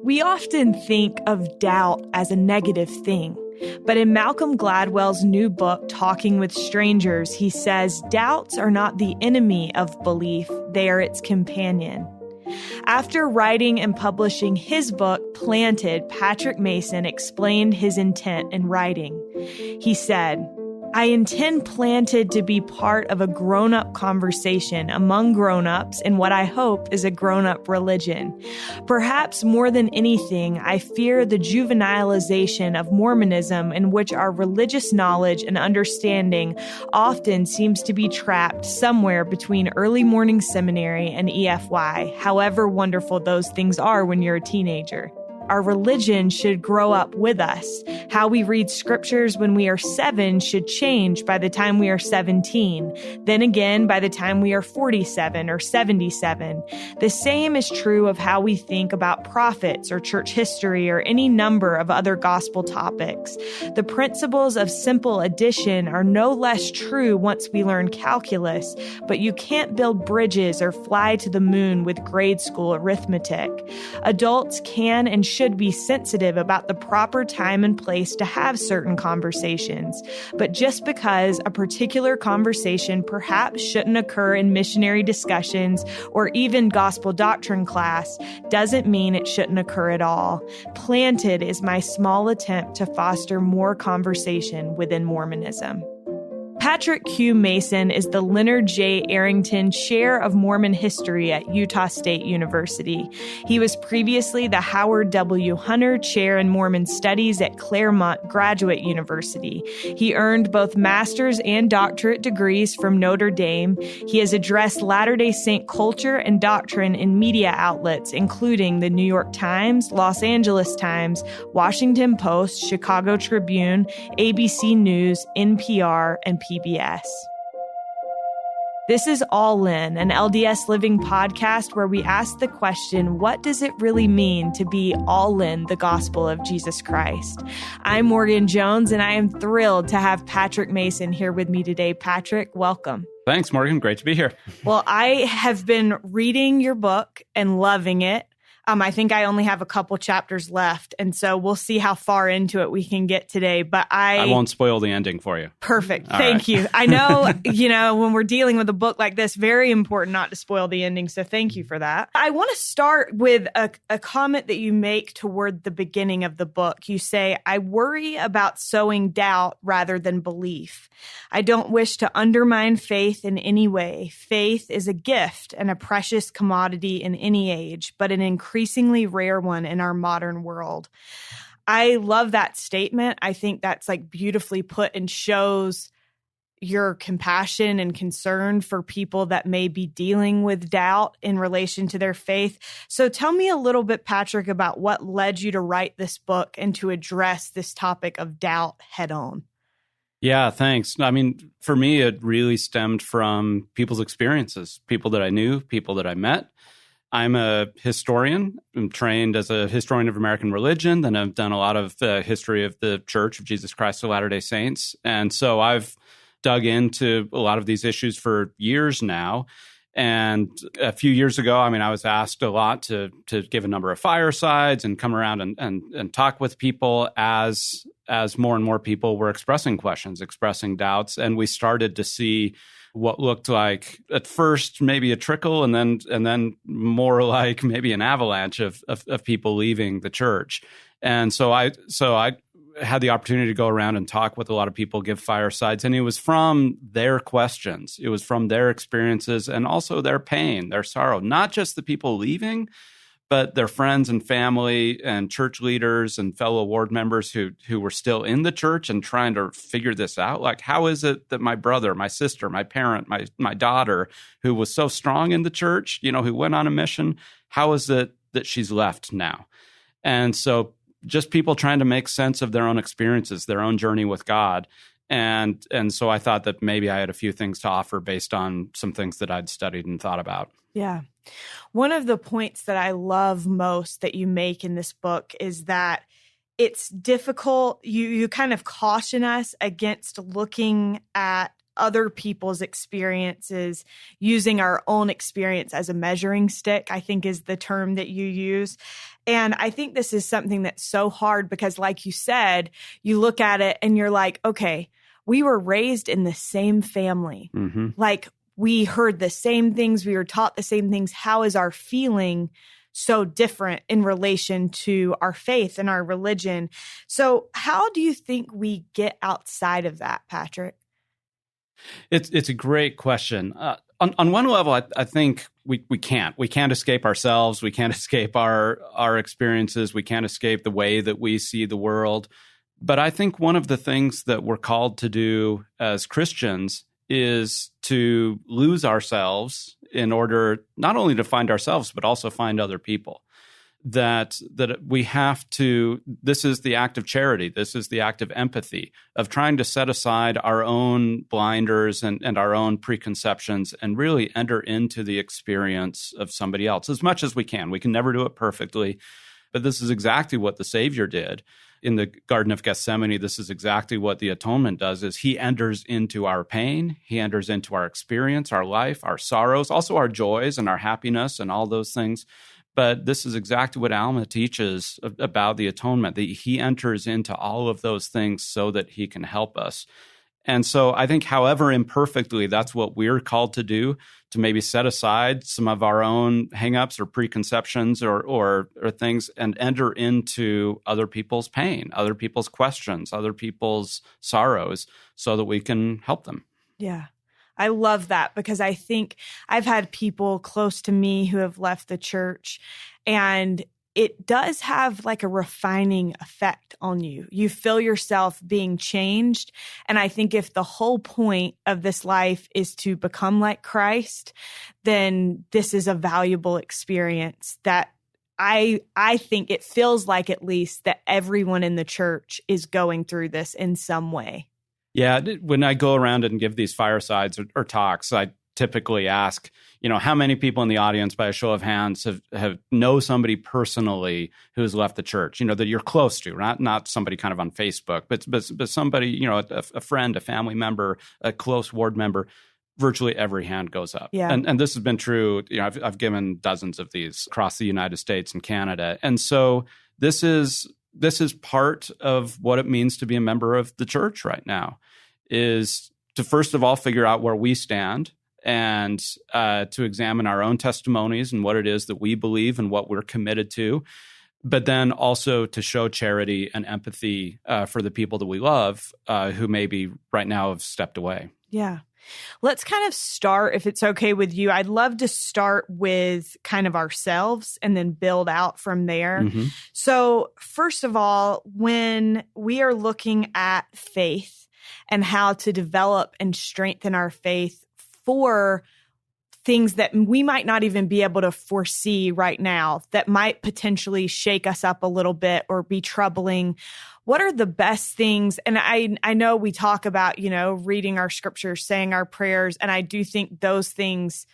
We often think of doubt as a negative thing, but in Malcolm Gladwell's new book, Talking with Strangers, he says doubts are not the enemy of belief, they are its companion. After writing and publishing his book, Planted, Patrick Mason explained his intent in writing. He said, I intend Planted to be part of a grown-up conversation among grown-ups in what I hope is a grown-up religion. Perhaps more than anything, I fear the juvenilization of Mormonism, in which our religious knowledge and understanding often seems to be trapped somewhere between early morning seminary and EFY, however wonderful those things are when you're a teenager. Our religion should grow up with us. How we read scriptures when we are 7 should change by the time we are 17. Then again, by the time we are 47 or 77. The same is true of how we think about prophets or church history or any number of other gospel topics. The principles of simple addition are no less true once we learn calculus, but you can't build bridges or fly to the moon with grade school arithmetic. Adults can and should be sensitive about the proper time and place to have certain conversations. But just because a particular conversation perhaps shouldn't occur in missionary discussions or even gospel doctrine class doesn't mean it shouldn't occur at all. Planted is my small attempt to foster more conversation within Mormonism. Patrick Q. Mason is the Leonard J. Arrington Chair of Mormon History at Utah State University. He was previously the Howard W. Hunter Chair in Mormon Studies at Claremont Graduate University. He earned both master's and doctorate degrees from Notre Dame. He has addressed Latter-day Saint culture and doctrine in media outlets, including the New York Times, Los Angeles Times, Washington Post, Chicago Tribune, ABC News, NPR, and PBS. This is All In, an LDS Living podcast where we ask the question, what does it really mean to be all in the gospel of Jesus Christ? I'm Morgan Jones, and I am thrilled to have Patrick Mason here with me today. Patrick, welcome. Thanks, Morgan. Great to be here. Well, I have been reading your book and loving it. I think I only have a couple chapters left, and so we'll see how far into it we can get today. But I won't spoil the ending for you. Perfect. Thank you. I know, when we're dealing with a book like this, very important not to spoil the ending. So thank you for that. I want to start with a comment that you make toward the beginning of the book. You say, I worry about sowing doubt rather than belief. I don't wish to undermine faith in any way. Faith is a gift and a precious commodity in any age, but an increasingly rare one in our modern world. I love that statement. I think that's beautifully put and shows your compassion and concern for people that may be dealing with doubt in relation to their faith. So tell me a little bit, Patrick, about what led you to write this book and to address this topic of doubt head on. Yeah, thanks. I mean, for me, it really stemmed from people's experiences, people that I knew, people that I met. I'm a historian. I'm trained as a historian of American religion, and I've done a lot of history of the Church of Jesus Christ of Latter-day Saints. And so I've dug into a lot of these issues for years now. And a few years ago, I was asked a lot to give a number of firesides and come around and talk with people as more and more people were expressing questions, expressing doubts. And we started to see what looked like at first maybe a trickle and then more like maybe an avalanche of people leaving the church. And so I had the opportunity to go around and talk with a lot of people, give firesides, and it was from their questions. It was from their experiences and also their pain, their sorrow, not just the people leaving, but their friends and family and church leaders and fellow ward members who were still in the church and trying to figure this out. Like, how is it that my brother, my sister, my parent, my daughter, who was so strong in the church, who went on a mission, how is it that she's left now? And so just people trying to make sense of their own experiences, their own journey with God. And so I thought that maybe I had a few things to offer based on some things that I'd studied and thought about. Yeah. One of the points that I love most that you make in this book is that it's difficult. You kind of caution us against looking at other people's experiences, using our own experience as a measuring stick, I think is the term that you use. And I think this is something that's so hard because, like you said, you look at it and you're like, okay, we were raised in the same family. Mm-hmm. Like, we heard the same things, we were taught the same things. How is our feeling so different in relation to our faith and our religion? So how do you think we get outside of that, Patrick? It's a great question. On one level, I think we can't. We can't escape ourselves. We can't escape our experiences. We can't escape the way that we see the world. But I think one of the things that we're called to do as Christians is to lose ourselves in order not only to find ourselves, but also find other people. That we have to, this is the act of charity, this is the act of empathy, of trying to set aside our own blinders and our own preconceptions and really enter into the experience of somebody else as much as we can. We can never do it perfectly, but this is exactly what the Savior did. In the Garden of Gethsemane, this is exactly what the atonement does, is he enters into our pain, he enters into our experience, our life, our sorrows, also our joys and our happiness and all those things. But this is exactly what Alma teaches about the atonement, that he enters into all of those things so that he can help us. And so I think however imperfectly, that's what we're called to do, to maybe set aside some of our own hangups or preconceptions or things and enter into other people's pain, other people's questions, other people's sorrows so that we can help them. Yeah. I love that because I think I've had people close to me who have left the church, and it does have like a refining effect on you. You feel yourself being changed. And I think if the whole point of this life is to become like Christ, then this is a valuable experience that I think it feels like, at least, that everyone in the church is going through this in some way. Yeah, when I go around and give these firesides or talks, I typically ask, how many people in the audience, by a show of hands, have know somebody personally who's left the church, that you're close to, not somebody kind of on Facebook, but somebody, a friend, a family member, a close ward member. Virtually every hand goes up. Yeah. And this has been true. I've given dozens of these across the United States and Canada. And so this is part of what it means to be a member of the church right now, is to first of all figure out where we stand and to examine our own testimonies and what it is that we believe and what we're committed to, but then also to show charity and empathy for the people that we love who maybe right now have stepped away. Yeah. Let's kind of start, if it's okay with you. I'd love to start with kind of ourselves and then build out from there. Mm-hmm. So first of all, when we are looking at faith and how to develop and strengthen our faith for things that we might not even be able to foresee right now, that might potentially shake us up a little bit or be troubling, what are the best things? And I know we talk about, reading our scriptures, saying our prayers, and I do think those things,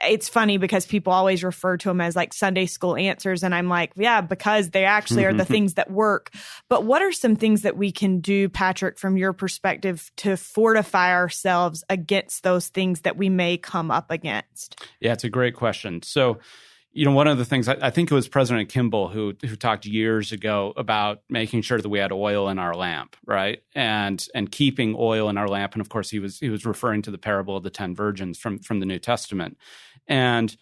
it's funny because people always refer to them as like Sunday school answers. And I'm like, yeah, because they actually are the things that work. But what are some things that we can do, Patrick, from your perspective, to fortify ourselves against those things that we may come up against? Yeah, it's a great question. So, one of the things, I think it was President Kimball who talked years ago about making sure that we had oil in our lamp, right? And keeping oil in our lamp. And of course, he was referring to the parable of the 10 virgins from the New Testament. And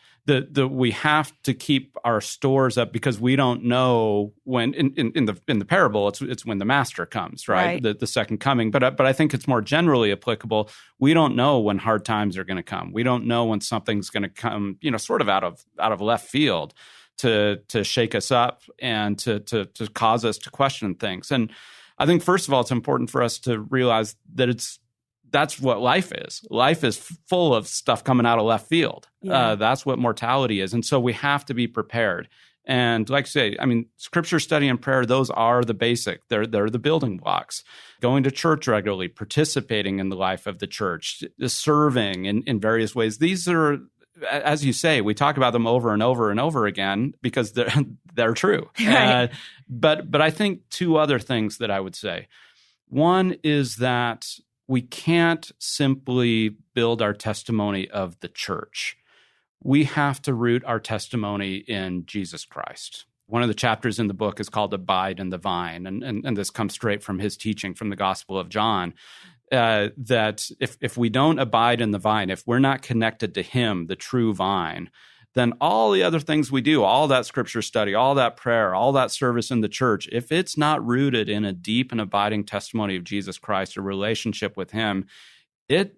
we have to keep our stores up because we don't know when in the parable it's when the master comes, right? The second coming. But I think it's more generally applicable. We don't know when hard times are going to come. We don't know when something's going to come, sort of out of left field to shake us up and to cause us to question things. And I think first of all, it's important for us to realize that that's what life is. Life is full of stuff coming out of left field. Yeah. That's what mortality is. And so we have to be prepared. And like I say, scripture study and prayer, those are the basic. They're the building blocks. Going to church regularly, participating in the life of the church, serving in various ways. These are, as you say, we talk about them over and over and over again because they're true. Right. But I think two other things that I would say. One is that we can't simply build our testimony of the church. We have to root our testimony in Jesus Christ. One of the chapters in the book is called Abide in the Vine, and this comes straight from his teaching from the Gospel of John, that if we don't abide in the vine, if we're not connected to him, the true vine, then all the other things we do, all that scripture study, all that prayer, all that service in the church, if it's not rooted in a deep and abiding testimony of Jesus Christ, a relationship with him, it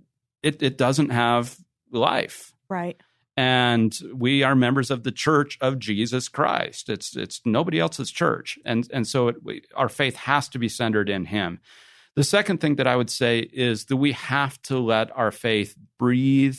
doesn't have life. Right. And we are members of the church of Jesus Christ. It's nobody else's church. And so our faith has to be centered in him. The second thing that I would say is that we have to let our faith breathe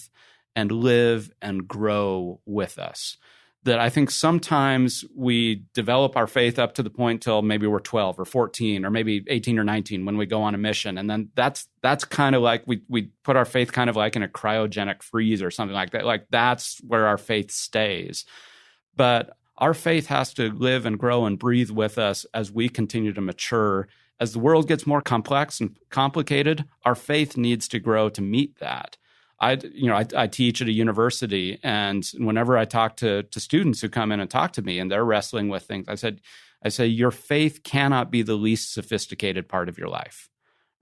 and live and grow with us. That I think sometimes we develop our faith up to the point till maybe we're 12 or 14 or maybe 18 or 19 when we go on a mission. And then that's kind of like we put our faith kind of like in a cryogenic freeze or something like that. Like that's where our faith stays. But our faith has to live and grow and breathe with us as we continue to mature. As the world gets more complex and complicated, our faith needs to grow to meet that. I teach at a university, and whenever I talk to students who come in and talk to me and they're wrestling with things, I say, your faith cannot be the least sophisticated part of your life,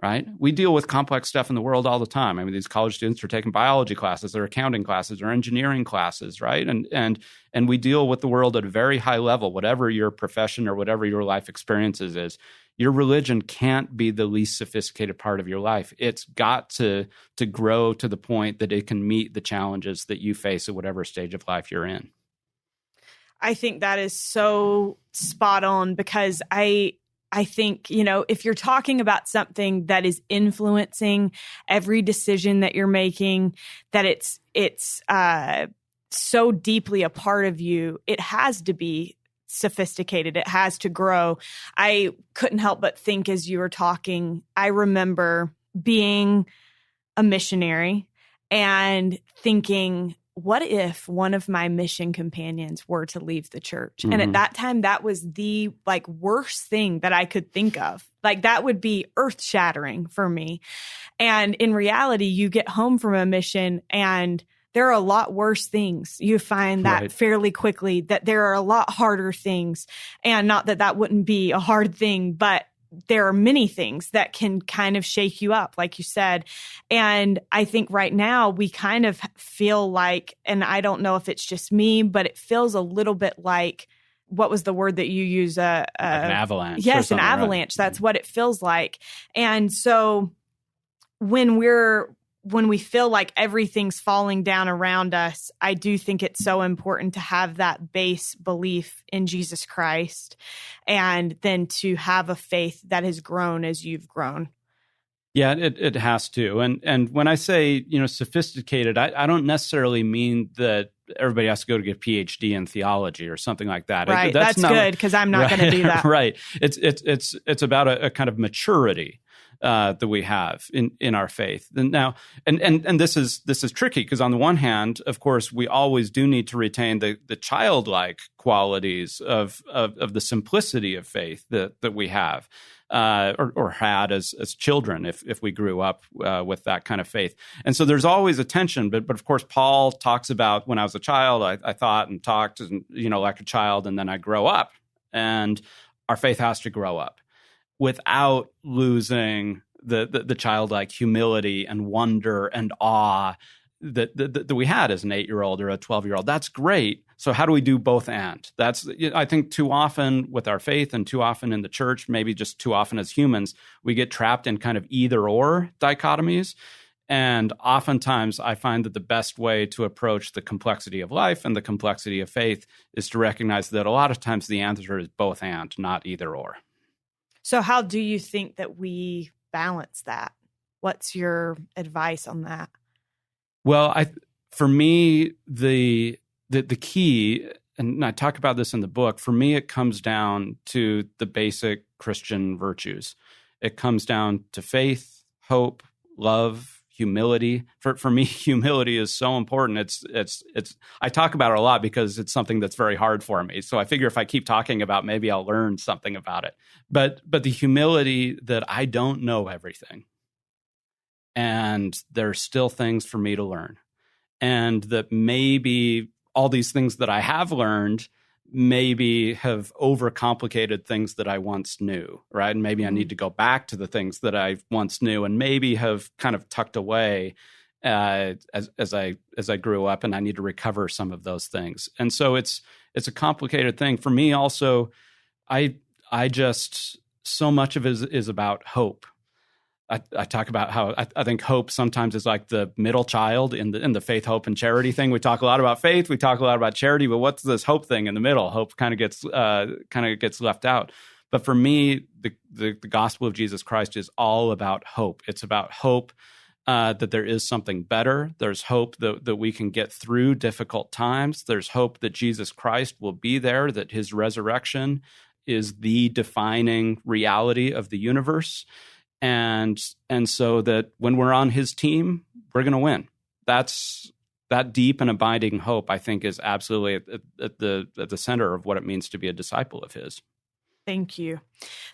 right? We deal with complex stuff in the world all the time. I mean, these college students are taking biology classes or accounting classes or engineering classes, right? And we deal with the world at a very high level, whatever your profession or whatever your life experiences is. Your religion can't be the least sophisticated part of your life. It's got to grow to the point that it can meet the challenges that you face at whatever stage of life you're in. I think that is so spot on, because I think, if you're talking about something that is influencing every decision that you're making, that it's so deeply a part of you, it has to be sophisticated. It has to grow. I couldn't help but think as you were talking, I remember being a missionary and thinking, what if one of my mission companions were to leave the church? Mm-hmm. And at that time, that was the worst thing that I could think of. That would be earth shattering for me. And in reality, you get home from a mission and there are a lot worse things. You find that fairly quickly, that there are a lot harder things. And not that that wouldn't be a hard thing, but there are many things that can kind of shake you up, like you said. And I think right now we kind of feel like, and I don't know if it's just me, but it feels a little bit like, what was the word that you use? Like an avalanche. Yes, an avalanche. Right? That's what it feels like. And so when we feel like everything's falling down around us, I do think it's so important to have that base belief in Jesus Christ and then to have a faith that has grown as you've grown. Yeah, it has to. And when I say, sophisticated, I don't necessarily mean that everybody has to go to get a PhD in theology or something like that. Right. That's good, because I'm not going to do that. Right. It's about a kind of maturity that we have in our faith. And now, and this is tricky, because on the one hand, of course, we always do need to retain the childlike qualities of the simplicity of faith that we have. Or had as children, if we grew up with that kind of faith. And so there's always a tension, but of course Paul talks about, when I was a child, I thought and talked, like a child, and then I grow up. And our faith has to grow up without losing the childlike humility and wonder and awe that we had as an 8-year-old or a 12-year-old. That's great. So how do we do both and? That's, I think, too often with our faith and too often in the church, maybe just too often as humans, we get trapped in kind of either or dichotomies. And oftentimes I find that the best way to approach the complexity of life and the complexity of faith is to recognize that a lot of times the answer is both and, not either or. So how do you think that we balance that? What's your advice on that? Well, for me, the key, and I talk about this in the book, for me, it comes down to the basic Christian virtues. It comes down to faith, hope, love, humility. For me, humility is so important. It's I talk about it a lot because it's something that's very hard for me. So I figure if I keep talking about it, maybe I'll learn something about it. But the humility that I don't know everything. and there's still things for me to learn. And that maybe all these things that I have learned maybe have overcomplicated things that I once knew, right? And maybe I need to go back to the things that I once knew and maybe have kind of tucked away as I grew up, and I need to recover some of those things. And so it's a complicated thing. For me also, I just, so much of it is about hope. I talk about how I think hope sometimes is like the middle child in the faith, hope, and charity thing. We talk a lot about faith, we talk a lot about charity, but what's this hope thing in the middle? Hope kind of gets left out. But for me, the gospel of Jesus Christ is all about hope. It's about hope that there is something better. There's hope that we can get through difficult times. There's hope that Jesus Christ will be there, that his resurrection is the defining reality of the universe. And so that when we're on his team, we're going to win. That deep and abiding hope, I think, is absolutely at the center of what it means to be a disciple of his. Thank you.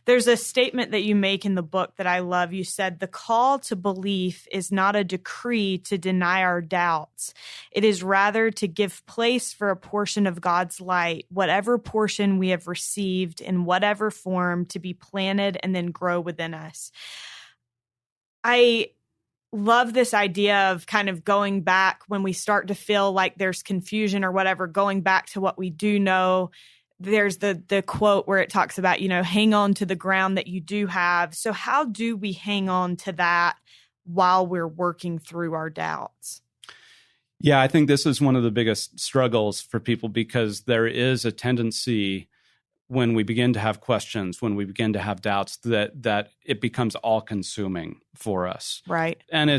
There's a statement that you make in the book that I love. You said, the call to belief is not a decree to deny our doubts. It is rather to give place for a portion of God's light, whatever portion we have received in whatever form, to be planted and then grow within us. I love this idea of kind of going back when we start to feel like there's confusion or whatever, going back to what we do know. There's the quote where it talks about, hang on to the ground that you do have. So how do we hang on to that while we're working through our doubts? Yeah, I think this is one of the biggest struggles for people, because there is a tendency when we begin to have questions, when we begin to have doubts, that it becomes all-consuming for us. Right. And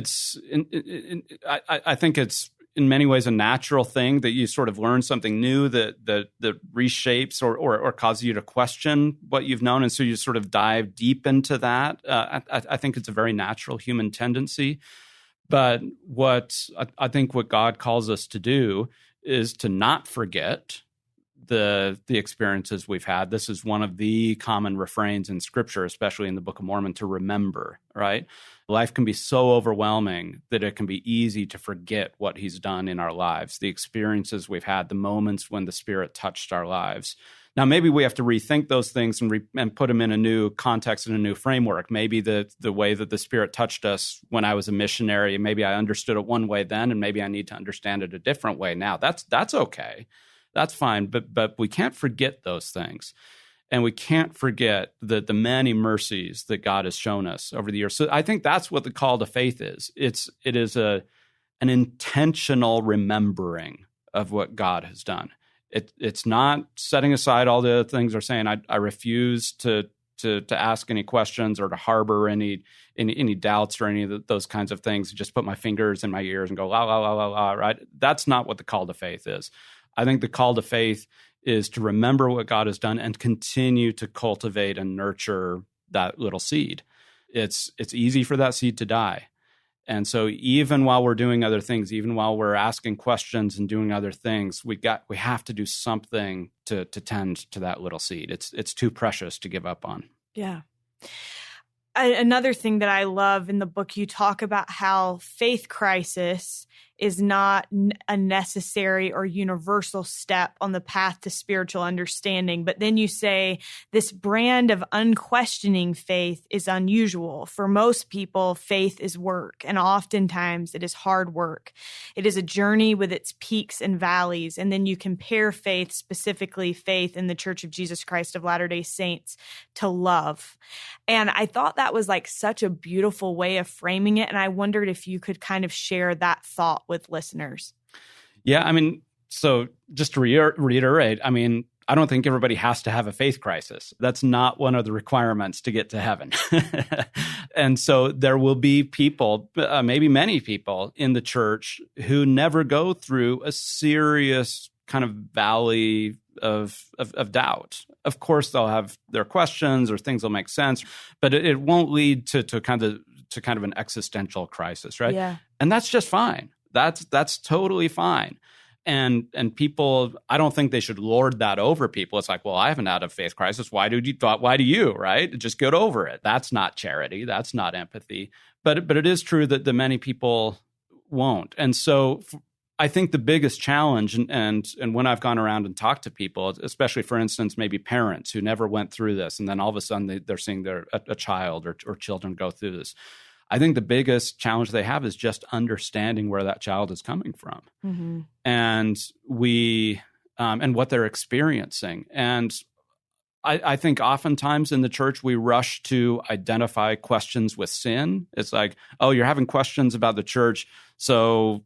I think it's in many ways a natural thing that you sort of learn something new that reshapes or causes you to question what you've known. And so you sort of dive deep into that. I think it's a very natural human tendency. But I think what God calls us to do is to not forget the experiences we've had. This is one of the common refrains in Scripture, especially in the Book of Mormon, to remember, right? Life can be so overwhelming that it can be easy to forget what he's done in our lives, the experiences we've had, the moments when the Spirit touched our lives. Now, maybe we have to rethink those things and put them in a new context and a new framework. Maybe the way that the Spirit touched us when I was a missionary, maybe I understood it one way then, and maybe I need to understand it a different way now. That's okay. That's fine. But we can't forget those things. And we can't forget the many mercies that God has shown us over the years. So I think that's what the call to faith is. It is an intentional remembering of what God has done. It's not setting aside all the other things or saying, I refuse to ask any questions or to harbor any doubts or any of those kinds of things. Just put my fingers in my ears and go, la, la, la, la, la, right? That's not what the call to faith is. I think the call to faith is to remember what God has done and continue to cultivate and nurture that little seed. It's easy for that seed to die. And so even while we're doing other things, even while we're asking questions and doing other things, we have to do something to tend to that little seed. It's too precious to give up on. Yeah. Another thing that I love in the book, you talk about how faith crisis is not a necessary or universal step on the path to spiritual understanding. But then you say this brand of unquestioning faith is unusual. For most people, faith is work, and oftentimes it is hard work. It is a journey with its peaks and valleys. And then you compare faith, specifically faith in the Church of Jesus Christ of Latter-day Saints, to love. And I thought that was like such a beautiful way of framing it. And I wondered if you could kind of share that thought with listeners. Yeah, so just to reiterate, I don't think everybody has to have a faith crisis. That's not one of the requirements to get to heaven. And so there will be people, maybe many people in the church who never go through a serious kind of valley of doubt. Of course, they'll have their questions or things will make sense, but it won't lead to kind of an existential crisis, right? Yeah. And that's just fine. That's totally fine. And people, I don't think they should lord that over people. It's like, well, I haven't had a faith crisis. Why do you, right? Just get over it. That's not charity. That's not empathy. But it is true that many people won't. And so I think the biggest challenge, and when I've gone around and talked to people, especially, for instance, maybe parents who never went through this, and then all of a sudden they're seeing a child or children go through this, I think the biggest challenge they have is just understanding where that child is coming from, mm-hmm. and and what they're experiencing. And I think oftentimes in the church, we rush to identify questions with sin. It's like, oh, you're having questions about the church, so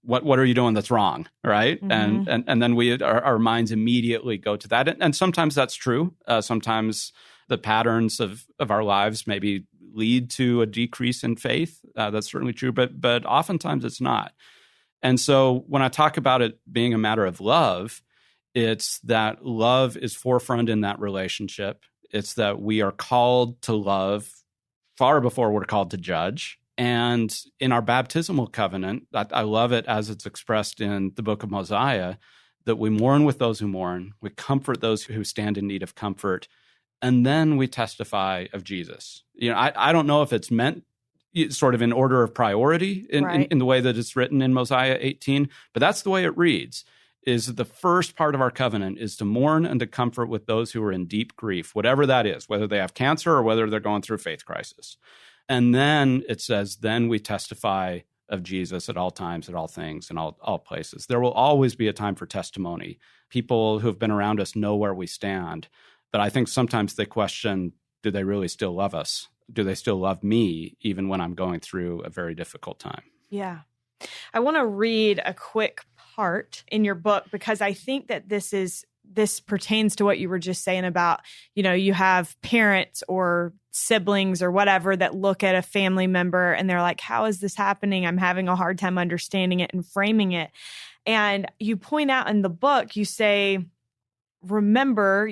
what are you doing that's wrong, right? Mm-hmm. And then our minds immediately go to that. And sometimes that's true. Sometimes the patterns of our lives maybe lead to a decrease in faith. That's certainly true, but oftentimes it's not. And so when I talk about it being a matter of love, it's that love is forefront in that relationship. It's that we are called to love far before we're called to judge. And in our baptismal covenant, I love it as it's expressed in the book of Mosiah, that we mourn with those who mourn, we comfort those who stand in need of comfort, and then we testify of Jesus. I don't know if it's meant sort of in order of priority in the way that it's written in Mosiah 18, but that's the way it reads, is the first part of our covenant is to mourn and to comfort with those who are in deep grief, whatever that is, whether they have cancer or whether they're going through faith crisis. And then it says, then we testify of Jesus at all times, at all things, in all places. There will always be a time for testimony. People who have been around us know where we stand. But I think sometimes they question, do they really still love us? Do they still love me, even when I'm going through a very difficult time? Yeah. I want to read a quick part in your book, because I think that this pertains to what you were just saying about, you have parents or siblings or whatever that look at a family member and they're like, how is this happening? I'm having a hard time understanding it and framing it. And you point out in the book, you say, remember,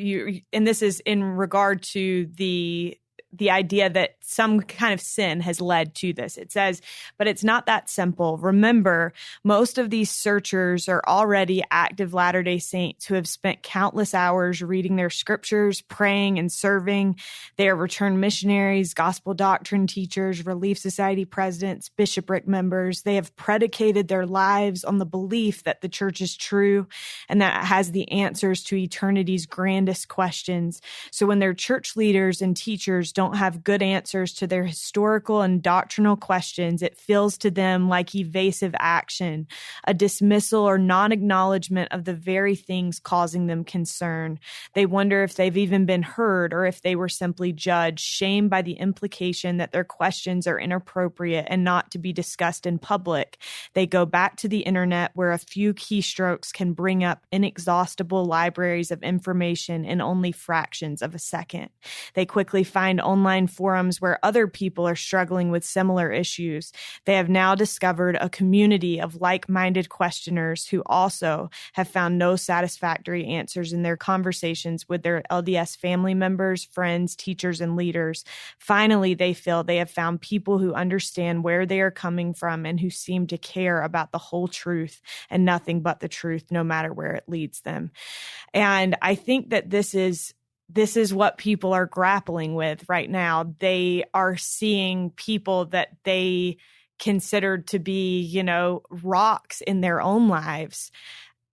and this is in regard to the idea that some kind of sin has led to this. It says, but it's not that simple. Remember, most of these searchers are already active Latter-day Saints who have spent countless hours reading their scriptures, praying, and serving. They are returned missionaries, gospel doctrine teachers, Relief Society presidents, bishopric members. They have predicated their lives on the belief that the church is true and that it has the answers to eternity's grandest questions. So when their church leaders and teachers don't have good answers to their historical and doctrinal questions, it feels to them like evasive action, a dismissal or non-acknowledgement of the very things causing them concern. They wonder if they've even been heard or if they were simply judged, shamed by the implication that their questions are inappropriate and not to be discussed in public. They go back to the internet where a few keystrokes can bring up inexhaustible libraries of information in only fractions of a second. They quickly find online forums where other people are struggling with similar issues. They have now discovered a community of like-minded questioners who also have found no satisfactory answers in their conversations with their LDS family members, friends, teachers, and leaders. Finally, they feel they have found people who understand where they are coming from and who seem to care about the whole truth and nothing but the truth, no matter where it leads them. And I think that this is what people are grappling with right now. They are seeing people that they considered to be, rocks in their own lives.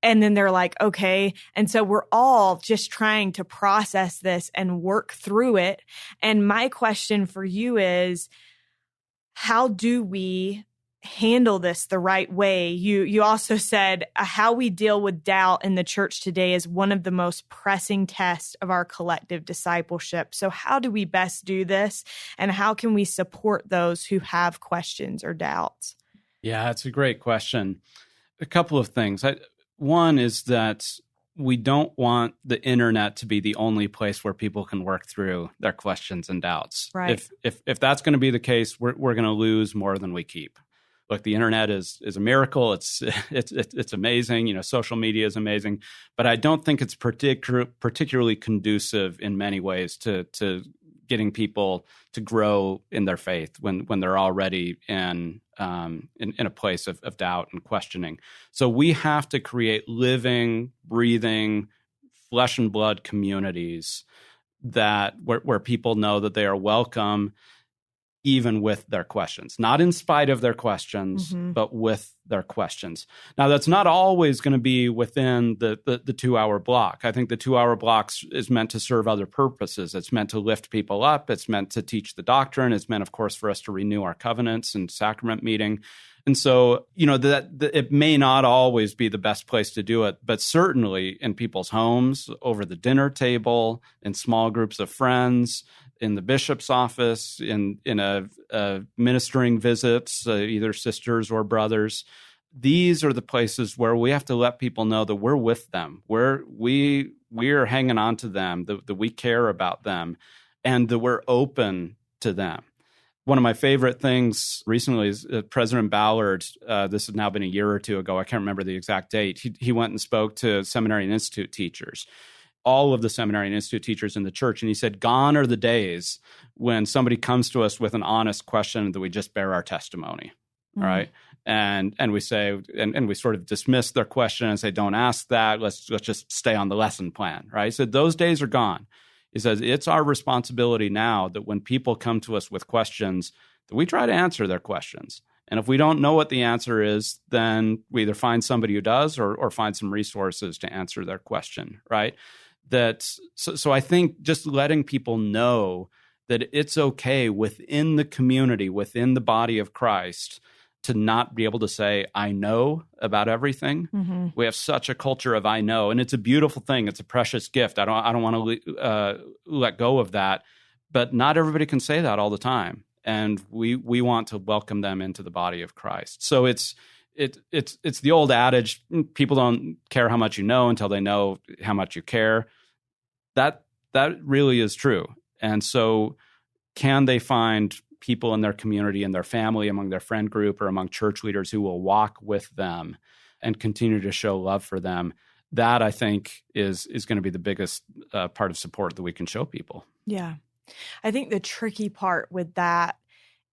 And then they're like, okay. And so we're all just trying to process this and work through it. And my question for you is, how do we handle this the right way? You also said how we deal with doubt in the church today is one of the most pressing tests of our collective discipleship. So how do we best do this? And how can we support those who have questions or doubts? Yeah, that's a great question. A couple of things. One is that we don't want the internet to be the only place where people can work through their questions and doubts. Right. If that's going to be the case, we're going to lose more than we keep. Look, the internet is a miracle. It's amazing. Social media is amazing, but I don't think it's particularly conducive in many ways to getting people to grow in their faith when they're already in a place of doubt and questioning. So we have to create living, breathing, flesh and blood communities where people know that they are welcome, even with their questions, not in spite of their questions, but with their questions. Now, that's not always going to be within the 2-hour block. I think the 2-hour blocks is meant to serve other purposes. It's meant to lift people up. It's meant to teach the doctrine. It's meant, of course, for us to renew our covenants and sacrament meeting. And so, that it may not always be the best place to do it, but certainly in people's homes, over the dinner table, in small groups of friends, in the bishop's office, in a ministering visits, either sisters or brothers. These are the places where we have to let people know that we're with them, we are hanging on to them, that we care about them, and that we're open to them. One of my favorite things recently is President Ballard, this has now been a year or two ago, I can't remember the exact date, he went and spoke to seminary and institute teachers, all of the seminary and institute teachers in the church, and he said, gone are the days when somebody comes to us with an honest question that we just bear our testimony, all right? And we say, and we sort of dismiss their question and say, don't ask that, let's just stay on the lesson plan, right? He said, those days are gone. He says, it's our responsibility now that when people come to us with questions, that we try to answer their questions. And if we don't know what the answer is, then we either find somebody who does or find some resources to answer their question, right? So I think just letting people know that it's okay within the community, within the body of Christ, to not be able to say, I know about everything. We have such a culture of I know, and it's a beautiful thing. It's a precious gift. I don't want to let go of that, but not everybody can say that all the time. And we want to welcome them into the body of Christ. So it's the old adage, people don't care how much you know until they know how much you care. That really is true. And so can they find people in their community, in their family, among their friend group, or among church leaders who will walk with them and continue to show love for them? That, I think, is going to be the biggest part of support that we can show people. Yeah. I think the tricky part with that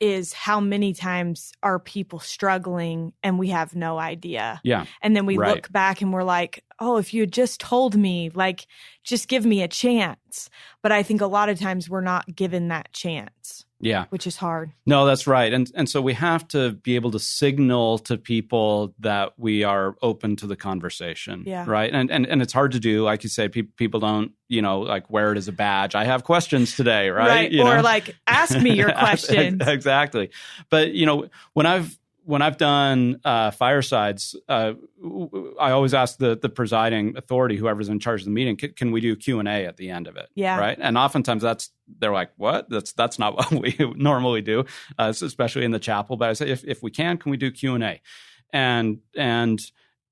is how many times are people struggling and we have no idea. Yeah. And then we look back and we're like, oh, if you had just told me, like, just give me a chance. But I think a lot of times we're not given that chance. Yeah. Which is hard. No, that's right. And so we have to be able to signal to people that we are open to the conversation. Yeah. Right. And it's hard to do. Like you say, people don't, like wear it as a badge. I have questions today. Right. Or like, ask me your questions. Exactly. But, when I've done firesides, I always ask the presiding authority, whoever's in charge of the meeting, can we do Q&A at the end of it? Yeah. Right. And oftentimes they're like, what? That's not what we normally do, especially in the chapel. But I say, if we can we do Q&A? And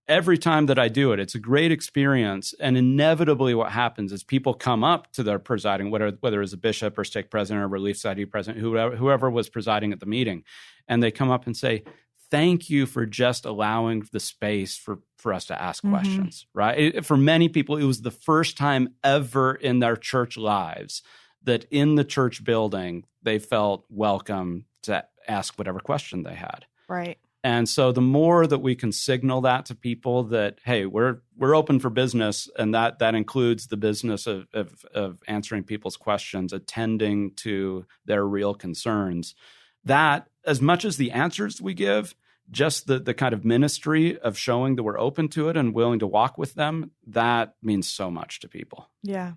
every time that I do it, it's a great experience. And inevitably what happens is people come up to their presiding, whether it's a bishop or stake president or relief society president, whoever was presiding at the meeting, and they come up and say, thank you for just allowing the space for us to ask questions, right? For many people, it was the first time ever in their church lives that in the church building, they felt welcome to ask whatever question they had. Right. And so the more that we can signal that to people that, hey, we're open for business, and that includes the business of answering people's questions, attending to their real concerns, that as much as the answers we give, just the kind of ministry of showing that we're open to it and willing to walk with them, that means so much to people. Yeah.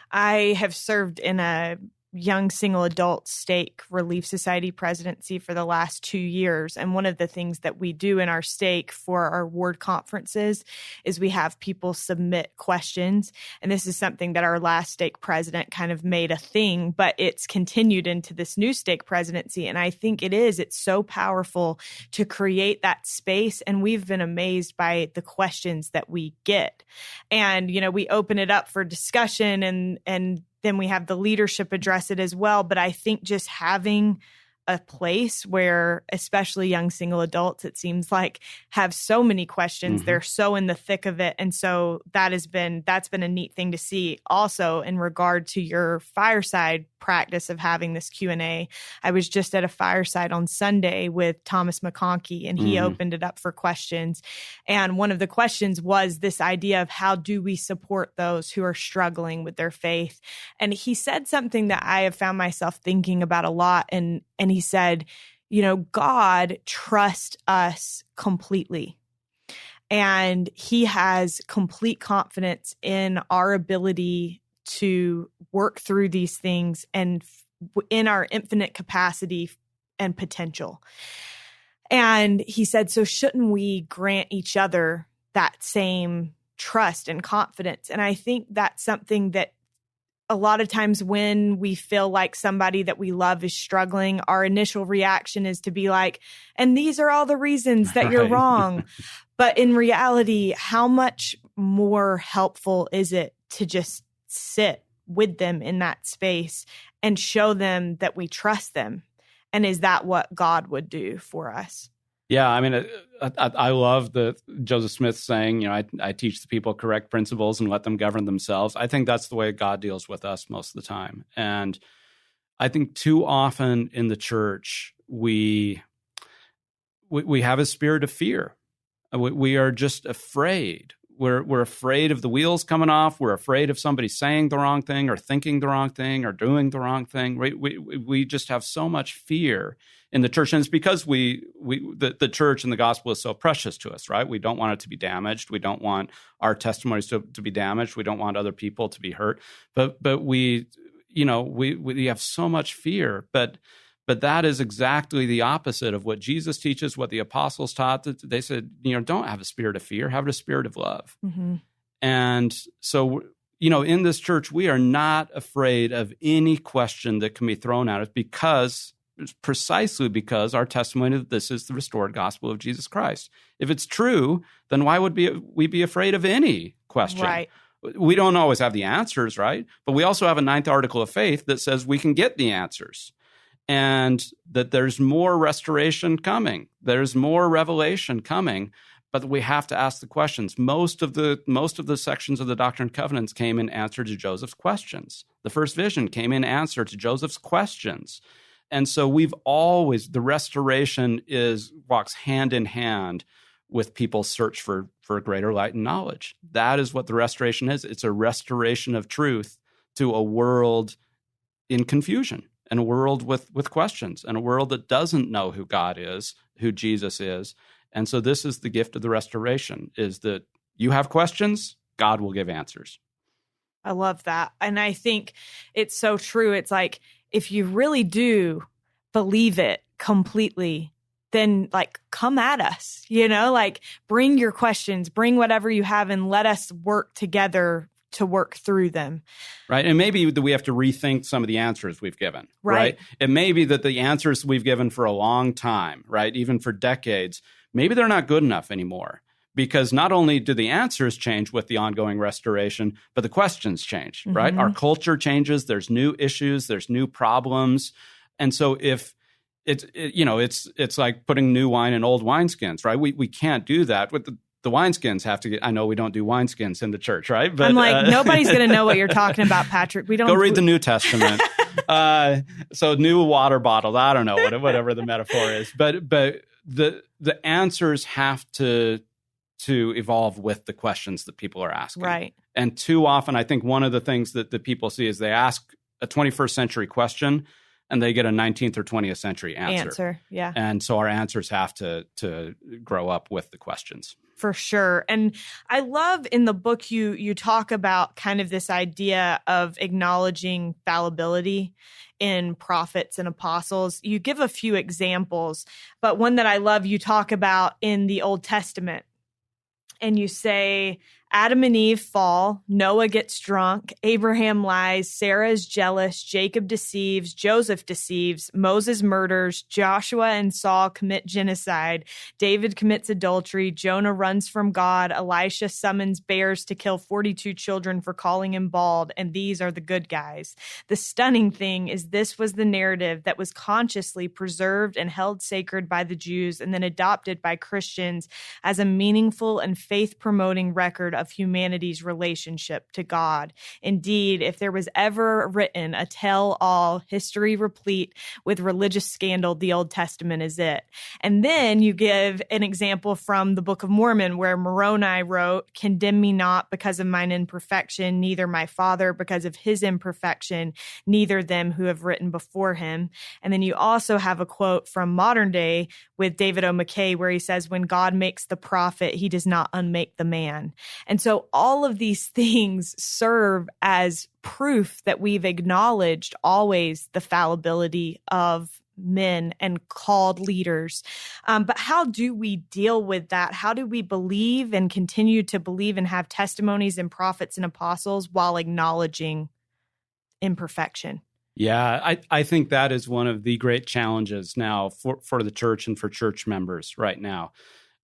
I have served in a young single adult stake relief society presidency for the last 2 years. And one of the things that we do in our stake for our ward conferences is we have people submit questions. And this is something that our last stake president kind of made a thing, but it's continued into this new stake presidency. And I think it's so powerful to create that space. And we've been amazed by the questions that we get. And, we open it up for discussion and then we have the leadership address it as well. But I think just having a place where, especially young single adults, it seems like, have so many questions. They're so in the thick of it. And so that's been a neat thing to see. Also, in regard to your fireside practice of having this Q&A. I was just at a fireside on Sunday with Thomas McConkie, and he opened it up for questions. And one of the questions was this idea of how do we support those who are struggling with their faith? And he said something that I have found myself thinking about a lot. And he said, God trusts us completely. And he has complete confidence in our ability to work through these things and in our infinite capacity and potential. And he said, so shouldn't we grant each other that same trust and confidence? And I think that's something that a lot of times when we feel like somebody that we love is struggling, our initial reaction is to be like, and these are all the reasons that you're wrong. But in reality, how much more helpful is it to just sit with them in that space and show them that we trust them? And is that what God would do for us? Yeah, I mean, I love the Joseph Smith saying, I teach the people correct principles and let them govern themselves. I think that's the way God deals with us most of the time. And I think too often in the church, we have a spirit of fear. We are just afraid. We're afraid of the wheels coming off. We're afraid of somebody saying the wrong thing or thinking the wrong thing or doing the wrong thing. We just have so much fear in the church, and it's because the church and the gospel is so precious to us, right? We don't want it to be damaged. We don't want our testimonies to be damaged. We don't want other people to be hurt. But we have so much fear. But that is exactly the opposite of what Jesus teaches, what the apostles taught. They said, don't have a spirit of fear, have a spirit of love. Mm-hmm. And so, in this church, we are not afraid of any question that can be thrown at us precisely because our testimony that this is the restored gospel of Jesus Christ. If it's true, then why would we be afraid of any question? Right. We don't always have the answers, right? But we also have a ninth article of faith that says we can get the answers. And that there's more restoration coming. There's more revelation coming, but we have to ask the questions. Most of the sections of the Doctrine and Covenants came in answer to Joseph's questions. The first vision came in answer to Joseph's questions. And so the restoration walks hand in hand with people's search for greater light and knowledge. That is what the restoration is. It's a restoration of truth to a world in confusion. And a world with questions, and a world that doesn't know who God is, who Jesus is. And so this is the gift of the restoration, is that you have questions, God will give answers. I love that. And I think it's so true. It's like, if you really do believe it completely, then come at us, bring your questions, bring whatever you have, and let us work together to work through them. Right. And maybe we have to rethink some of the answers we've given. Right. It may be that the answers we've given for a long time, right, even for decades, maybe they're not good enough anymore. Because not only do the answers change with the ongoing restoration, but the questions change, right? Mm-hmm. Our culture changes. There's new issues. There's new problems. And so if it's like putting new wine in old wineskins, right? We can't do that. With the wineskins have to get, I know we don't do wineskins in the church, right? But, I'm like, nobody's going to know what you're talking about, Patrick. We don't. Go read the New Testament. So new water bottles, I don't know, whatever the metaphor is. But the answers have to evolve with the questions that people are asking. Right. And too often, I think one of the things that the people see is they ask a 21st century question and they get a 19th or 20th century answer. Yeah. And so our answers have to grow up with the questions. For sure. And I love in the book you talk about kind of this idea of acknowledging fallibility in prophets and apostles. You give a few examples, but one that I love you talk about in the Old Testament. And you say, Adam and Eve fall, Noah gets drunk, Abraham lies, Sarah is jealous, Jacob deceives, Joseph deceives, Moses murders, Joshua and Saul commit genocide, David commits adultery, Jonah runs from God, Elisha summons bears to kill 42 children for calling him bald, and these are the good guys. The stunning thing is this was the narrative that was consciously preserved and held sacred by the Jews and then adopted by Christians as a meaningful and faith-promoting record of of humanity's relationship to God. Indeed, if there was ever written a tell-all history replete with religious scandal, the Old Testament is it. And then you give an example from the Book of Mormon where Moroni wrote, "Condemn me not because of mine imperfection, neither my father because of his imperfection, neither them who have written before him." And then you also have a quote from modern day with David O. McKay where he says, "When God makes the prophet, he does not unmake the man." And so all of these things serve as proof that we've acknowledged always the fallibility of men and called leaders. But how do we deal with that? How do we believe and continue to believe and have testimonies in prophets and apostles while acknowledging imperfection? Yeah, I think that is one of the great challenges now for the church and for church members right now.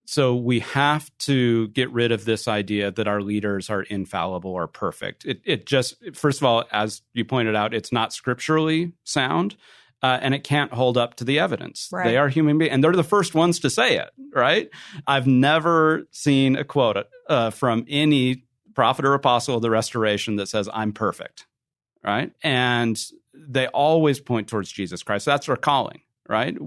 So we have to get rid of this idea that our leaders are infallible or perfect. It just, first of all, as you pointed out, it's not scripturally sound. And it can't hold up to the evidence. Right. They are human beings, and they're the first ones to say it, right? I've never seen a quote from any prophet or apostle of the Restoration that says, "I'm perfect," right? And they always point towards Jesus Christ. That's our calling, right?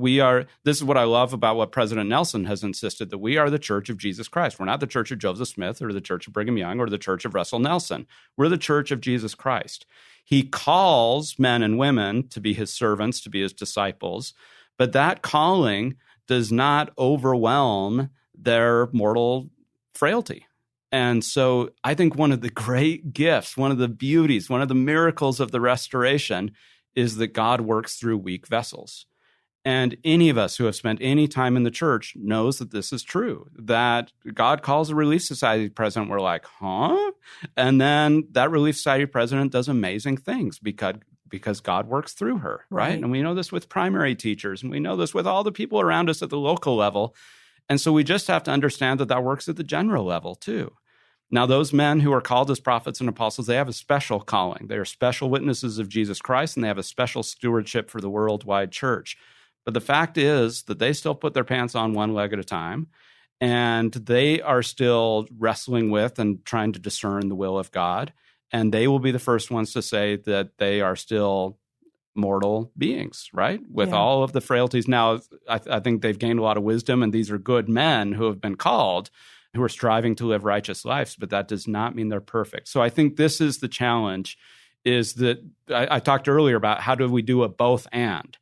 This is what I love about what President Nelson has insisted, that we are the Church of Jesus Christ. We're not the Church of Joseph Smith or the Church of Brigham Young or the Church of Russell Nelson. We're the Church of Jesus Christ. He calls men and women to be his servants, to be his disciples, but that calling does not overwhelm their mortal frailty. And so I think one of the great gifts, one of the beauties, one of the miracles of the Restoration is that God works through weak vessels. And any of us who have spent any time in the church knows that this is true, that God calls a Relief Society president. We're like, huh? And then that Relief Society president does amazing things because God works through her, right? And we know this with primary teachers, and we know this with all the people around us at the local level. And so we just have to understand that that works at the general level too. Now, those men who are called as prophets and apostles, they have a special calling. They are special witnesses of Jesus Christ, and they have a special stewardship for the worldwide church. But the fact is that they still put their pants on one leg at a time, and they are still wrestling with and trying to discern the will of God. And they will be the first ones to say that they are still mortal beings, right? With all of the frailties. Now, I think they've gained a lot of wisdom, and these are good men who have been called, who are striving to live righteous lives, but that does not mean they're perfect. So I think this is the challenge, is that I talked earlier about how do we do a both and.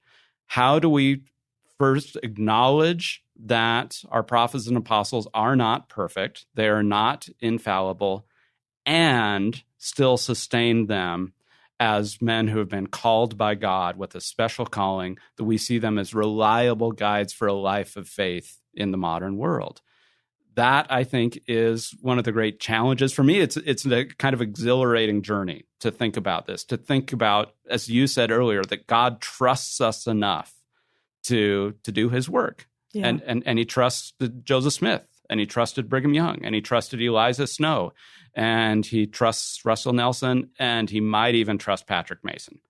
How do we first acknowledge that our prophets and apostles are not perfect, they are not infallible, and still sustain them as men who have been called by God with a special calling, that we see them as reliable guides for a life of faith in the modern world? That, I think, is one of the great challenges. For me, it's a kind of exhilarating journey to think about this, to think about, as you said earlier, that God trusts us enough to do his work. Yeah. And he trusted Joseph Smith, and he trusted Brigham Young, and he trusted Eliza Snow, and he trusts Russell Nelson, and he might even trust Patrick Mason.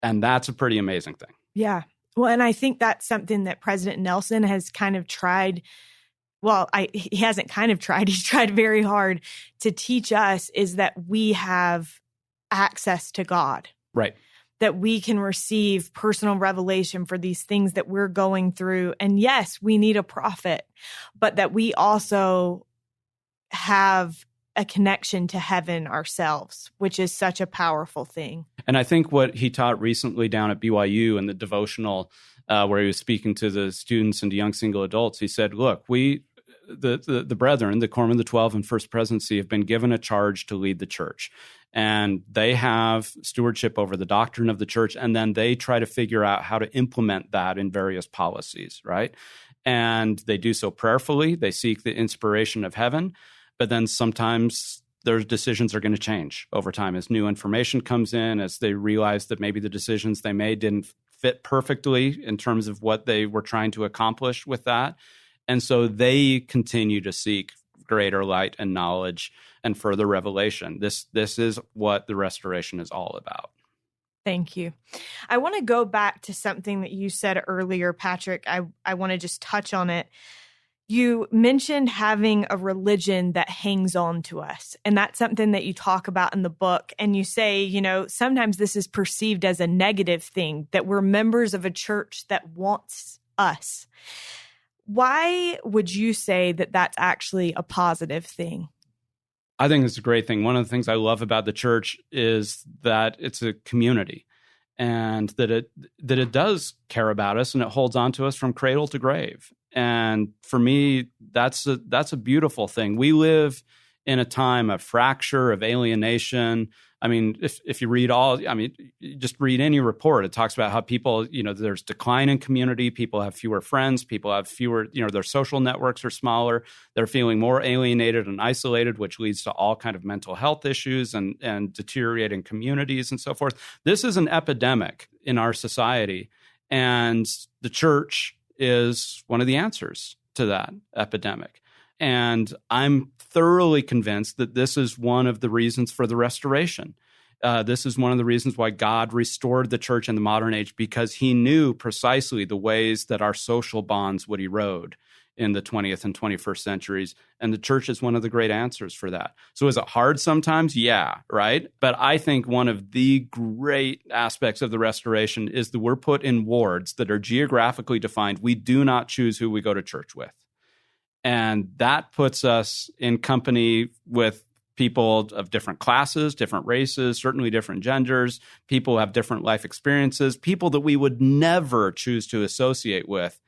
And that's a pretty amazing thing. Yeah. Well, and I think that's something that President Nelson has kind of tried. Well, he hasn't kind of tried. He's tried very hard to teach us, is that we have access to God. Right. That we can receive personal revelation for these things that we're going through. And yes, we need a prophet, but that we also have a connection to heaven ourselves, which is such a powerful thing. And I think what he taught recently down at BYU in the devotional, where he was speaking to the students and to young single adults, he said, look, the brethren, the Quorum of the 12 and First Presidency, have been given a charge to lead the church. And they have stewardship over the doctrine of the church, and then they try to figure out how to implement that in various policies, right? And they do so prayerfully. They seek the inspiration of heaven, but then sometimes their decisions are going to change over time as new information comes in, as they realize that maybe the decisions they made didn't fit perfectly in terms of what they were trying to accomplish with that. And so they continue to seek greater light and knowledge and further revelation. This is what the Restoration is all about. Thank you. I want to go back to something that you said earlier, Patrick. I want to just touch on it. You mentioned having a religion that hangs on to us. And that's something that you talk about in the book. And you say, sometimes this is perceived as a negative thing, that we're members of a church that wants us. Why would you say that that's actually a positive thing? I think it's a great thing. One of the things I love about the church is that it's a community, and that it does care about us, and it holds on to us from cradle to grave. And for me, that's a beautiful thing. We live in a time of fracture, of alienation. I mean, if you read you just read any report, it talks about how people, there's decline in community. People have fewer friends. People have fewer, their social networks are smaller. They're feeling more alienated and isolated, which leads to all kind of mental health issues and deteriorating communities and so forth. This is an epidemic in our society, and the church is one of the answers to that epidemic. And I'm thoroughly convinced that this is one of the reasons for the restoration. This is one of the reasons why God restored the church in the modern age, because he knew precisely the ways that our social bonds would erode in the 20th and 21st centuries. And the church is one of the great answers for that. So is it hard sometimes? Yeah, right? But I think one of the great aspects of the restoration is that we're put in wards that are geographically defined. We do not choose who we go to church with. And that puts us in company with people of different classes, different races, certainly different genders, people who have different life experiences, people that we would never choose to associate with.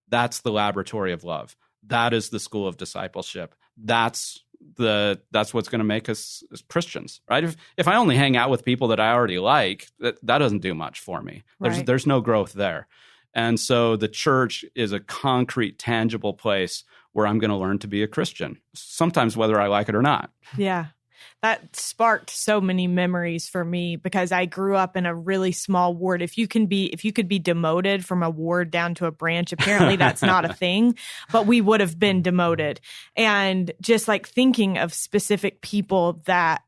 That's the laboratory of love. That is the school of discipleship. That's what's going to make us as Christians, right? If I only hang out with people that I already like, that doesn't do much for me. Right. There's no growth there. And so the church is a concrete, tangible place where I'm going to learn to be a Christian, sometimes whether I like it or not. Yeah. That sparked so many memories for me, because I grew up in a really small ward. If you could be demoted from a ward down to a branch, apparently that's not a thing, but we would have been demoted. And just like thinking of specific people that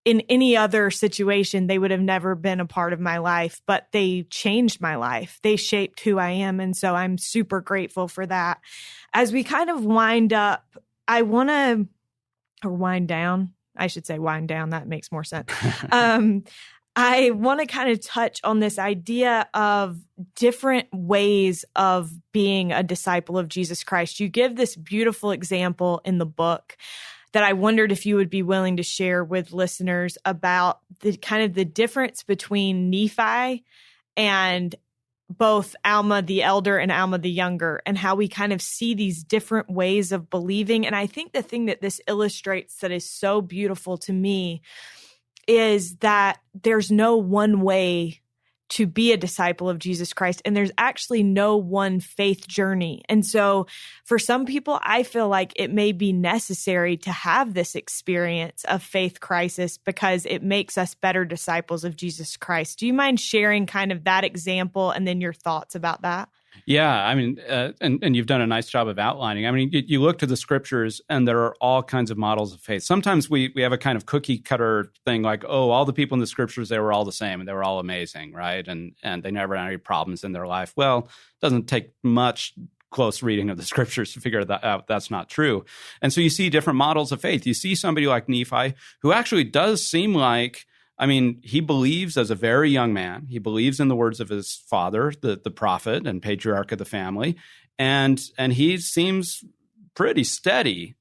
in any other situation, they would have never been a part of my life, but they changed my life. They shaped who I am. And so I'm super grateful for that. As we kind of wind up, wind down. I should say wind down. That makes more sense. I want to kind of touch on this idea of different ways of being a disciple of Jesus Christ. You give this beautiful example in the book that I wondered if you would be willing to share with listeners about the kind of the difference between Nephi and both Alma the elder and Alma the younger, and how we kind of see these different ways of believing. And I think the thing that this illustrates that is so beautiful to me is that there's no one way to be a disciple of Jesus Christ, and there's actually no one faith journey. And so for some people, I feel like it may be necessary to have this experience of faith crisis because it makes us better disciples of Jesus Christ. Do you mind sharing kind of that example and then your thoughts about that? Yeah, I mean, and you've done a nice job of outlining. I mean, you look to the scriptures, and there are all kinds of models of faith. Sometimes we have a kind of cookie cutter thing, like, oh, all the people in the scriptures, they were all the same, and they were all amazing, right? And they never had any problems in their life. Well, it doesn't take much close reading of the scriptures to figure that out. That's not true. And so you see different models of faith. You see somebody like Nephi, who actually does seem like, I mean, he believes as a very young man. He believes in the words of his father, the prophet and patriarch of the family, and he seems pretty steady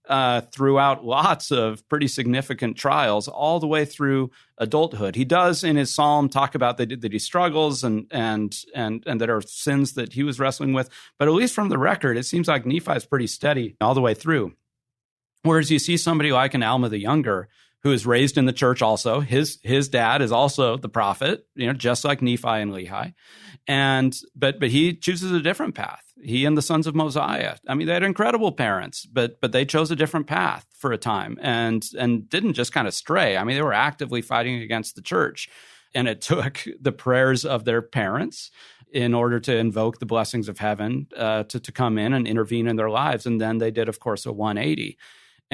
throughout lots of pretty significant trials, all the way through adulthood. He does in his psalm talk about that he struggles and that are sins that he was wrestling with. But at least from the record, it seems like Nephi is pretty steady all the way through. Whereas you see somebody like an Alma the younger, who is raised in the church also. His dad is also the prophet, just like Nephi and Lehi. But he chooses a different path. He and the sons of Mosiah. I mean, they had incredible parents, but they chose a different path for a time and didn't just kind of stray. I mean, they were actively fighting against the church. And it took the prayers of their parents in order to invoke the blessings of heaven to come in and intervene in their lives. And then they did, of course, a 180.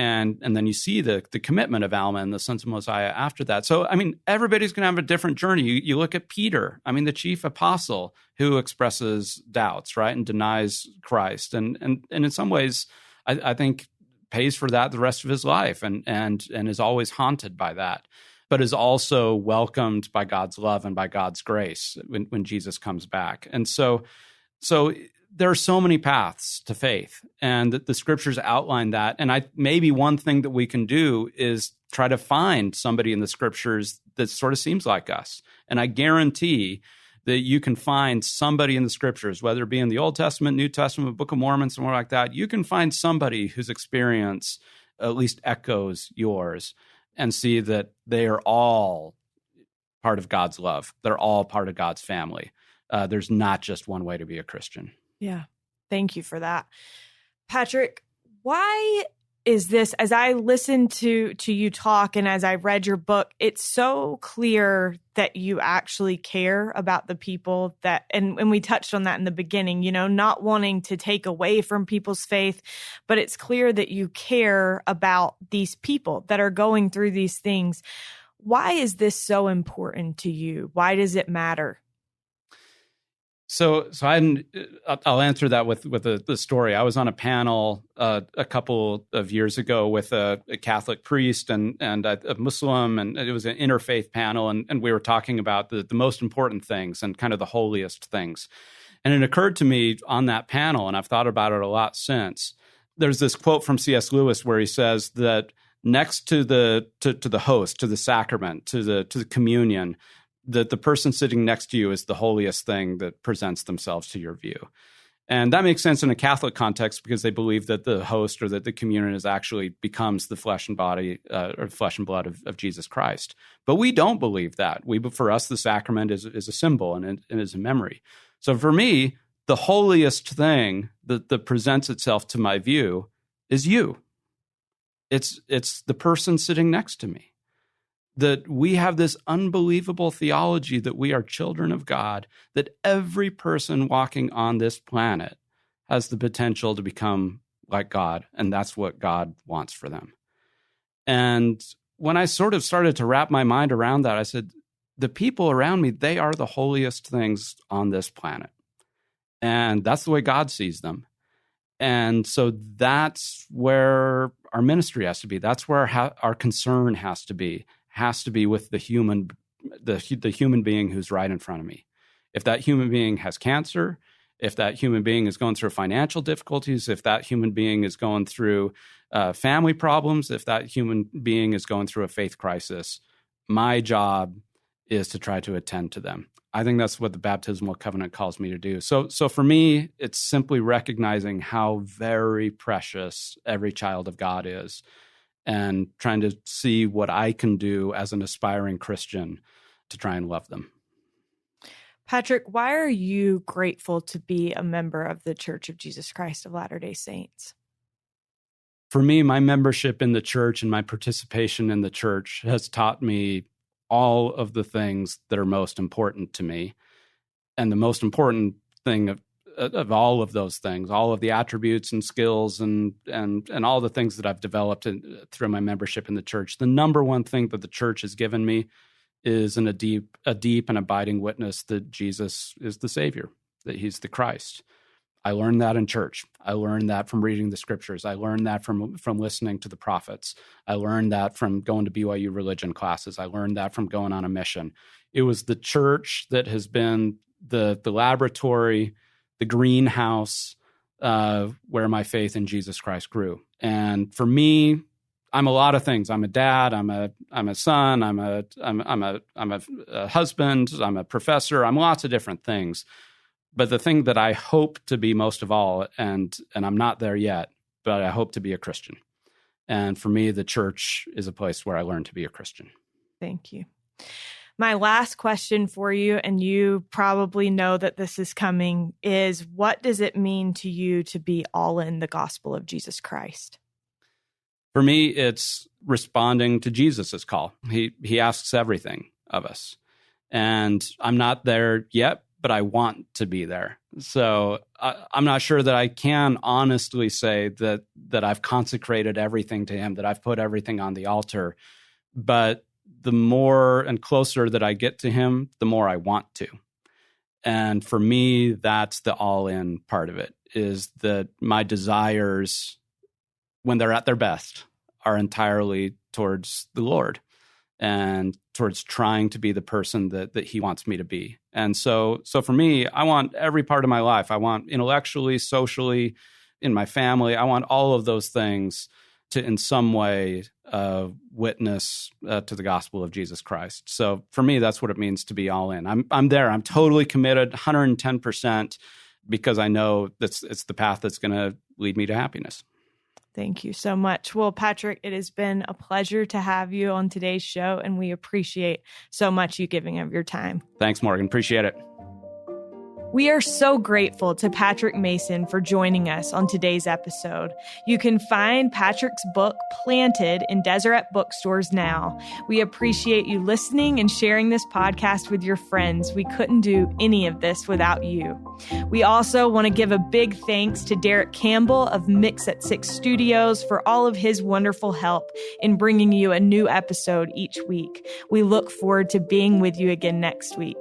And then you see the commitment of Alma and the sons of Mosiah after that. So, I mean, everybody's going to have a different journey. You look at Peter, I mean, the chief apostle who expresses doubts, right, and denies Christ. And in some ways, I think pays for that the rest of his life and is always haunted by that, but is also welcomed by God's love and by God's grace when Jesus comes back. And so there are so many paths to faith, and the scriptures outline that. And maybe one thing that we can do is try to find somebody in the scriptures that sort of seems like us. And I guarantee that you can find somebody in the scriptures, whether it be in the Old Testament, New Testament, Book of Mormon, somewhere like that, you can find somebody whose experience at least echoes yours and see that they are all part of God's love. They're all part of God's family. There's not just one way to be a Christian. Yeah. Thank you for that. Patrick, why is this, as I listened to you talk and as I read your book, it's so clear that you actually care about the people that, and we touched on that in the beginning, not wanting to take away from people's faith, but it's clear that you care about these people that are going through these things. Why is this so important to you? Why does it matter? So I'll answer that with the story. I was on a panel a couple of years ago with a Catholic priest and a Muslim, and it was an interfaith panel, and we were talking about the most important things and kind of the holiest things. And it occurred to me on that panel, and I've thought about it a lot since, there's this quote from C.S. Lewis where he says that next to the host, to the sacrament, to the communion, that the person sitting next to you is the holiest thing that presents themselves to your view. And that makes sense in a Catholic context because they believe that the host or that the communion is actually becomes the flesh and body or flesh and blood of Jesus Christ. But we don't believe that. For us, the sacrament is a symbol and is a memory. So for me, the holiest thing that presents itself to my view is you. It's the person sitting next to me. That we have this unbelievable theology that we are children of God, that every person walking on this planet has the potential to become like God, and that's what God wants for them. And when I sort of started to wrap my mind around that, I said, the people around me, they are the holiest things on this planet. And that's the way God sees them. And so that's where our ministry has to be. That's where our concern has to be with the human being who's right in front of me. If that human being has cancer, if that human being is going through financial difficulties, if that human being is going through family problems, if that human being is going through a faith crisis, my job is to try to attend to them. I think that's what the baptismal covenant calls me to do. So for me, it's simply recognizing how very precious every child of God is, and trying to see what I can do as an aspiring Christian to try and love them. Patrick, why are you grateful to be a member of the Church of Jesus Christ of Latter-day Saints? For me, my membership in the church and my participation in the church has taught me all of the things that are most important to me. And the most important thing of all of those things, all of the attributes and skills and all the things that I've developed through my membership in the church, the number one thing that the church has given me is a deep and abiding witness that Jesus is the Savior, that he's the Christ. I learned that in church. I learned that from reading the scriptures. I learned that from listening to the prophets. I learned that from going to BYU religion classes. I learned that from going on a mission. It was the church that has been the laboratory, the greenhouse where my faith in Jesus Christ grew. And for me, I'm a lot of things. I'm a dad. I'm a son. I'm a husband. I'm a professor. I'm lots of different things. But the thing that I hope to be most of all, and I'm not there yet, but I hope to be a Christian. And for me, the church is a place where I learn to be a Christian. Thank you. My last question for you, and you probably know that this is coming, is what does it mean to you to be all in the gospel of Jesus Christ? For me, it's responding to Jesus' call. He asks everything of us. And I'm not there yet, but I want to be there. So I'm not sure that I can honestly say that I've consecrated everything to him, that I've put everything on the altar. But the more and closer that I get to him, the more I want to. And for me, that's the all-in part of it, is that my desires when they're at their best, are entirely towards the Lord and towards trying to be the person that he wants me to be. And so for me, I want every part of my life. I want intellectually, socially, in my family, I want all of those things to in some way witness to the gospel of Jesus Christ. So for me, that's what it means to be all in. I'm there. I'm totally committed, 110%, because I know it's the path that's going to lead me to happiness. Thank you so much. Well, Patrick, it has been a pleasure to have you on today's show, and we appreciate so much you giving of your time. Thanks, Morgan. Appreciate it. We are so grateful to Patrick Mason for joining us on today's episode. You can find Patrick's book, Planted, in Deseret bookstores now. We appreciate you listening and sharing this podcast with your friends. We couldn't do any of this without you. We also want to give a big thanks to Derek Campbell of Mix at 6 Studios for all of his wonderful help in bringing you a new episode each week. We look forward to being with you again next week.